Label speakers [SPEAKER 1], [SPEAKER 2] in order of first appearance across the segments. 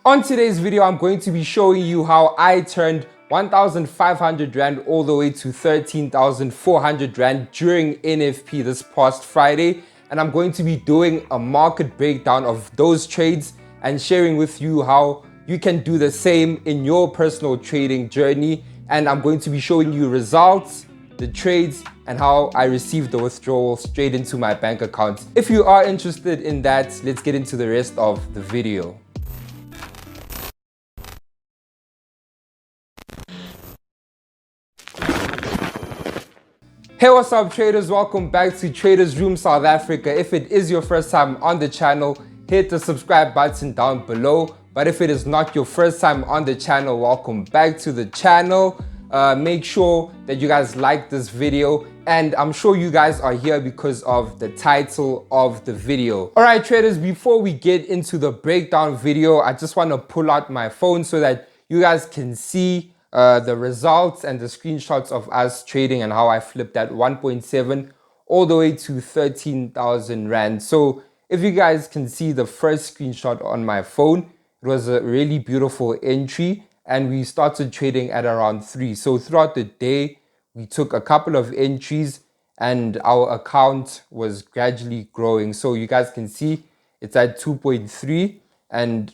[SPEAKER 1] On today's video, I'm going to be showing you how I turned 1,500 Rand all the way to 13,400 Rand during NFP this past Friday. And I'm going to be doing a market breakdown of those trades and sharing with you how you can do the same in your personal trading journey. And I'm going to be showing you results, the trades, and how I received the withdrawal straight into my bank account. If you are interested in that, let's get into the rest of the video. Hey, what's up traders? Welcome back to Traders Room South Africa. If it is your first time on the channel, hit the subscribe button down below. But if it is not your first time on the channel, welcome back to the channel. Make sure that you guys like this video, and I'm sure you guys are here because of the title of the video. All right traders, before we get into the breakdown video, I just want to pull out my phone so that you guys can see the results and the screenshots of us trading and how I flipped that 1.7 all the way to 13,000 Rand. So if you guys can see the first screenshot on my phone, it was a really beautiful entry and we started trading at around 3. So throughout the day, we took a couple of entries and our account was gradually growing. So you guys can see it's at 2.3, and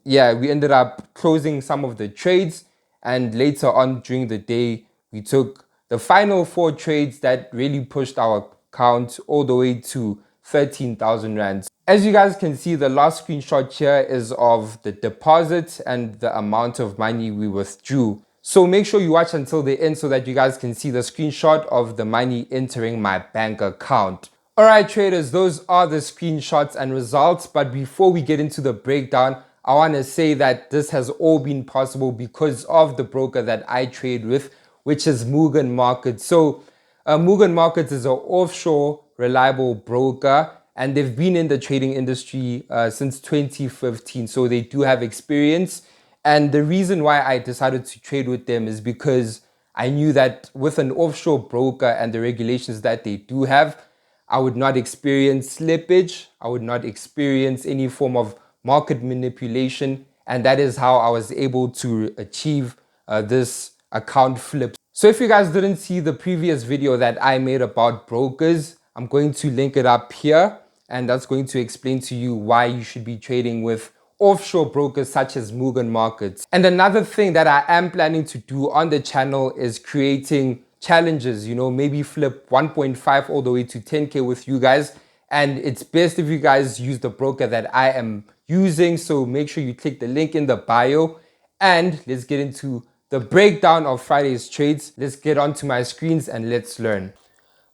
[SPEAKER 1] yeah, we ended up closing some of the trades. And later on during the day, we took the final 4 trades that really pushed our account all the way to 13,000 Rand. As you guys can see, the last screenshot here is of the deposit and the amount of money we withdrew. So make sure you watch until the end so that you guys can see the screenshot of the money entering my bank account. Alright traders, those are the screenshots and results. But before we get into the breakdown, I want to say that this has all been possible because of the broker that I trade with, which is Mugan Markets. So Mugan Markets is an offshore reliable broker, and they've been in the trading industry since 2015. So they do have experience. And the reason why I decided to trade with them is because I knew that with an offshore broker and the regulations that they do have, I would not experience slippage. I would not experience any form of market manipulation, and that is how I was able to achieve this account flip. So if you guys didn't see the previous video that I made about brokers, I'm going to link it up here, and that's going to explain to you why you should be trading with offshore brokers such as Mugan Markets. And another thing that I am planning to do on the channel is creating challenges, you know, maybe flip 1.5 all the way to 10K with you guys. And it's best if you guys use the broker that I am using. So make sure you click the link in the bio, and let's get into the breakdown of Friday's trades. Let's get onto my screens and let's learn.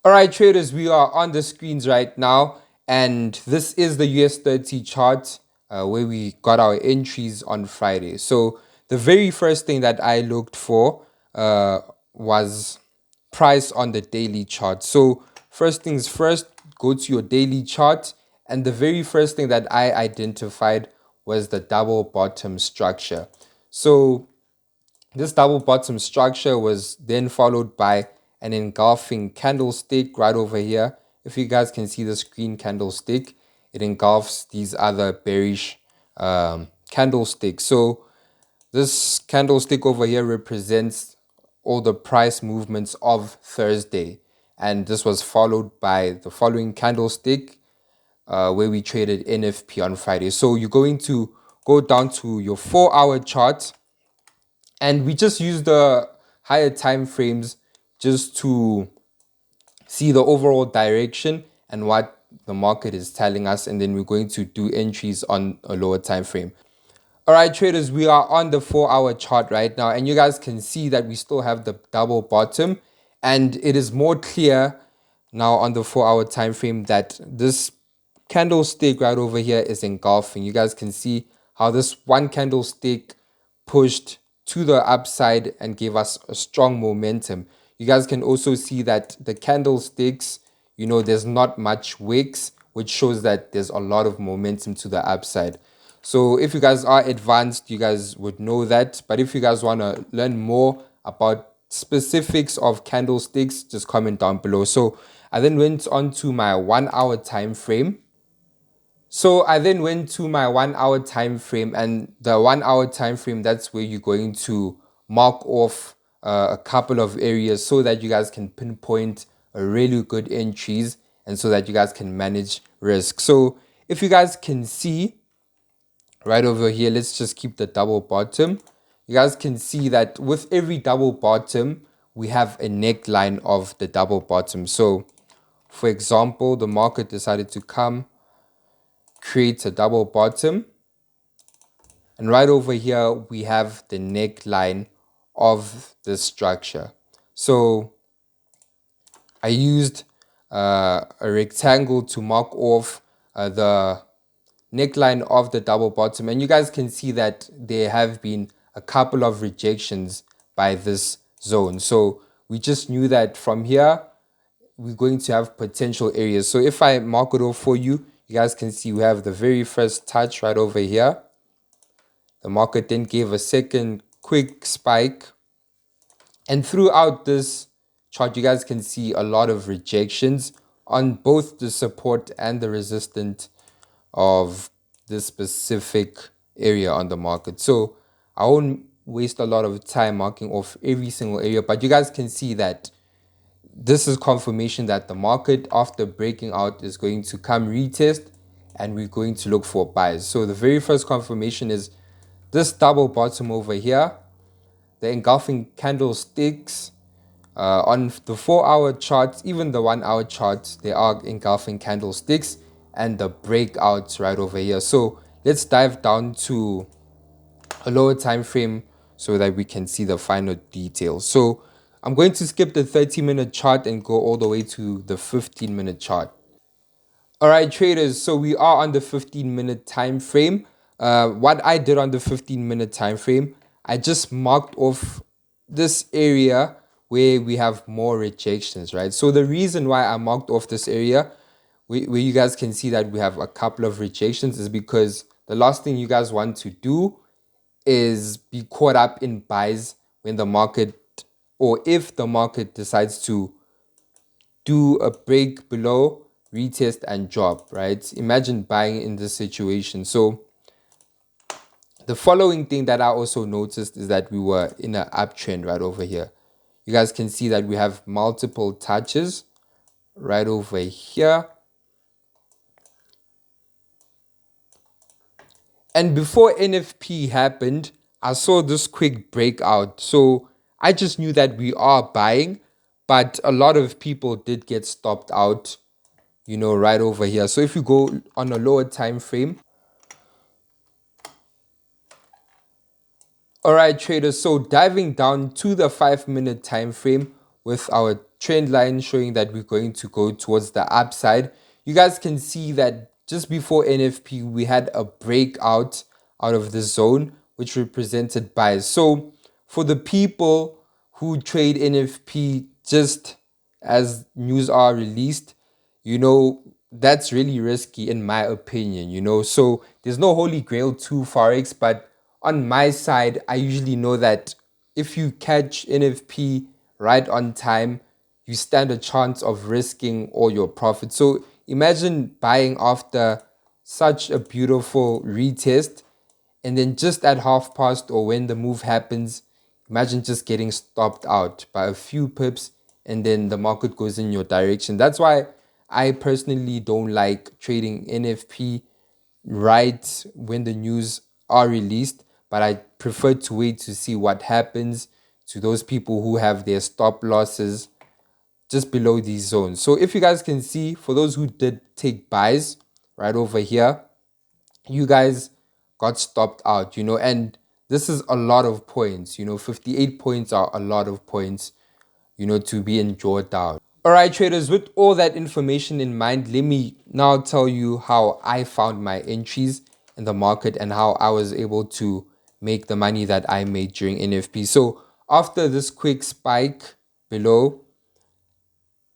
[SPEAKER 1] All right, traders, we are on the screens right now, and this is the US30 chart where we got our entries on Friday. So the very first thing that I looked for was price on the daily chart. So first things first, go to your daily chart, and the very first thing that I identified was the double bottom structure. So this double bottom structure was then followed by an engulfing candlestick right over here. If you guys can see this green candlestick, it engulfs these other bearish candlesticks. So this candlestick over here represents all the price movements of Thursday. And this was followed by the following candlestick where we traded NFP on Friday. So you're going to go down to your 4-hour chart, and we just use the higher time frames just to see the overall direction and what the market is telling us, and then we're going to do entries on a lower time frame. All right traders, we are on the 4-hour chart right now, and you guys can see that we still have the double bottom, and it is more clear now on the 4-hour time frame that this candlestick right over here is engulfing. You guys can see how this one candlestick pushed to the upside and gave us a strong momentum. You guys can also see that the candlesticks, you know, there's not much wicks, which shows that there's a lot of momentum to the upside. So if you guys are advanced, you guys would know that. But if you guys want to learn more about specifics of candlesticks, just comment down below. So I then went on to my 1-hour time frame. So I then went to my 1 hour time frame, and the 1 hour time frame, that's where you're going to mark off a couple of areas so that you guys can pinpoint a really good entries and so that you guys can manage risk. So if you guys can see right over here, let's just keep the double bottom. You guys can see that with every double bottom, we have a neckline of the double bottom. So for example, the market decided to come, create a double bottom, and right over here, we have the neckline of the structure. So I used a rectangle to mark off the neckline of the double bottom. And you guys can see that there have been a couple of rejections by this zone. So we just knew that from here, we're going to have potential areas. So if I mark it off for you, you guys can see we have the very first touch right over here. The market then gave a second quick spike. And throughout this chart, you guys can see a lot of rejections on both the support and the resistance of this specific area on the market. So I won't waste a lot of time marking off every single area, but you guys can see that this is confirmation that the market, after breaking out, is going to come retest and we're going to look for buys. So the very first confirmation is this double bottom over here, the engulfing candlesticks on the 4 hour charts, even the 1 hour charts, they are engulfing candlesticks, and the breakouts right over here. So let's dive down to a lower time frame so that we can see the final details. So I'm going to skip the 30-minute chart and go all the way to the 15-minute chart. All right, traders, so we are on the 15-minute time frame. What I did on the 15-minute time frame, I just marked off this area where we have more rejections, right? So the reason why I marked off this area where you guys can see that we have a couple of rejections is because the last thing you guys want to do is be caught up in buys when the market, or if the market decides to do a break below, retest and drop, right? Imagine buying in this situation. So the following thing that I also noticed is that we were in an uptrend right over here. You guys can see that we have multiple touches right over here. And before NFP happened, I saw this quick breakout. So I just knew that we are buying, but a lot of people did get stopped out, you know, right over here. So if you go on a lower time frame. All right, traders, so diving down to the 5-minute time frame with our trend line showing that we're going to go towards the upside, you guys can see that just before NFP, we had a breakout out of the zone, which represented buys. So for the people who trade NFP just as news are released, you know, that's really risky in my opinion, you know. So there's no holy grail to Forex, but on my side, I usually know that if you catch NFP right on time, you stand a chance of risking all your profit. So imagine buying after such a beautiful retest, and then just at half past or when the move happens, imagine just getting stopped out by a few pips and then the market goes in your direction. That's why I personally don't like trading NFP right when the news are released, but I prefer to wait to see what happens to those people who have their stop losses just below these zones. So if you guys can see, for those who did take buys right over here, you guys got stopped out, you know, and this is a lot of points, you know, 58 points are a lot of points, you know, to be enjoyed down. All right, traders, with all that information in mind, let me now tell you how I found my entries in the market and how I was able to make the money that I made during NFP. So after this quick spike below,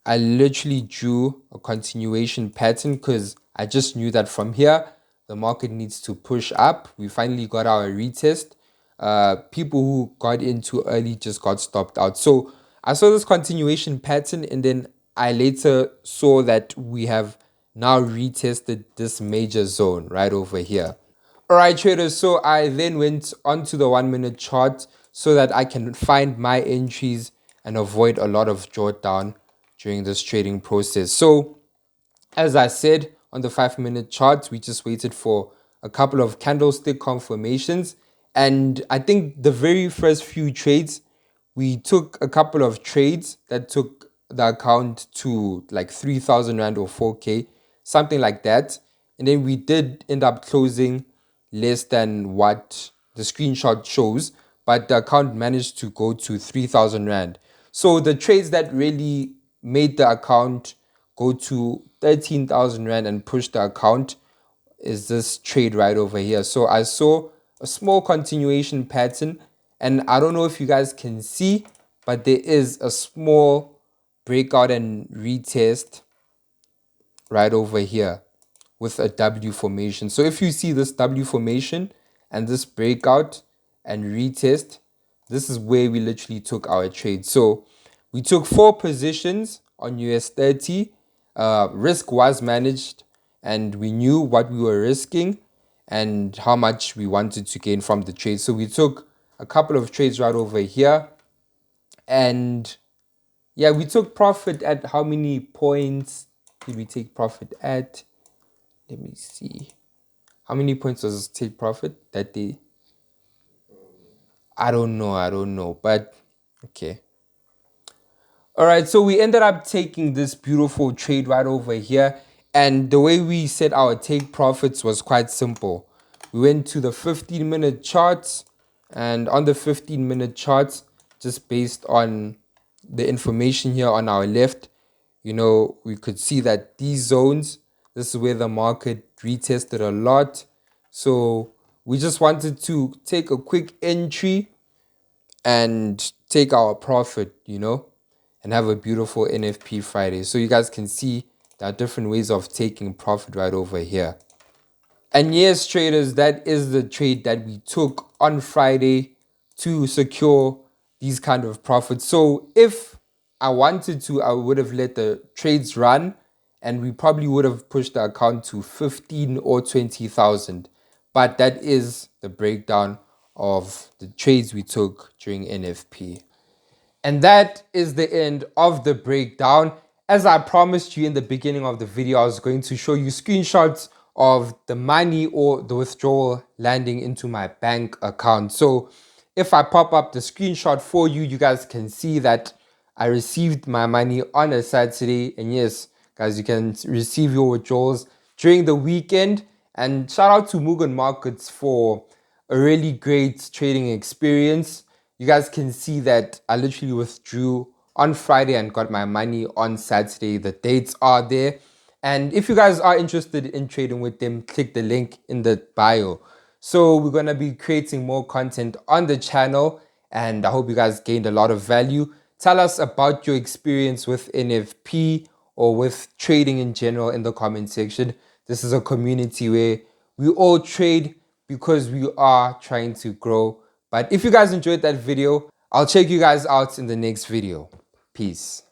[SPEAKER 1] I literally drew a continuation pattern because I just knew that from here, the market needs to push up. We finally got our retest. People who got in too early just got stopped out. So I saw this continuation pattern, and then I later saw that we have now retested this major zone right over here. Alright traders, so I then went onto the 1 minute chart so that I can find my entries and avoid a lot of drawdown during this trading process. So as I said, on the 5 minute chart, we just waited for a couple of candlestick confirmations. And I think the very first few trades, we took a couple of trades that took the account to like 3,000 Rand or 4K, something like that. And then we did end up closing less than what the screenshot shows, but the account managed to go to 3,000 Rand. So the trades that really made the account go to 13,000 Rand and push the account is this trade right over here. So I saw a small continuation pattern, and I don't know if you guys can see, but there is a small breakout and retest right over here with a W formation. So if you see this W formation and this breakout and retest, this is where we literally took our trade. So we took 4 positions on US30. Risk was managed, and we knew what we were risking and how much we wanted to gain from the trade. So we took a couple of trades right over here, and yeah, we took profit at how many points did we take profit at? Let me see. How many points does it take profit that day? I don't know, but okay. All right, so we ended up taking this beautiful trade right over here. And the way we set our take profits was quite simple. We went to the 15-minute charts, and on the 15-minute charts, just based on the information here on our left, you know, we could see that these zones, this is where the market retested a lot. So we just wanted to take a quick entry and take our profit, you know, and have a beautiful NFP Friday. So you guys can see there are different ways of taking profit right over here. And yes, traders, that is the trade that we took on Friday to secure these kind of profits. So if I wanted to, I would have let the trades run, and we probably would have pushed the account to 15 or 20,000. But that is the breakdown of the trades we took during NFP. And that is the end of the breakdown. As I promised you in the beginning of the video, I was going to show you screenshots of the money or the withdrawal landing into my bank account. So if I pop up the screenshot for you, you guys can see that I received my money on a Saturday. And yes, guys, you can receive your withdrawals during the weekend. And shout out to Mugan Markets for a really great trading experience. You guys can see that I literally withdrew on Friday and got my money on Saturday. The dates are there. And if you guys are interested in trading with them, click the link in the bio. So we're going to be creating more content on the channel, and I hope you guys gained a lot of value. Tell us about your experience with NFP or with trading in general in the comment section. This is a community where we all trade because we are trying to grow. But if you guys enjoyed that video, I'll check you guys out in the next video. Peace.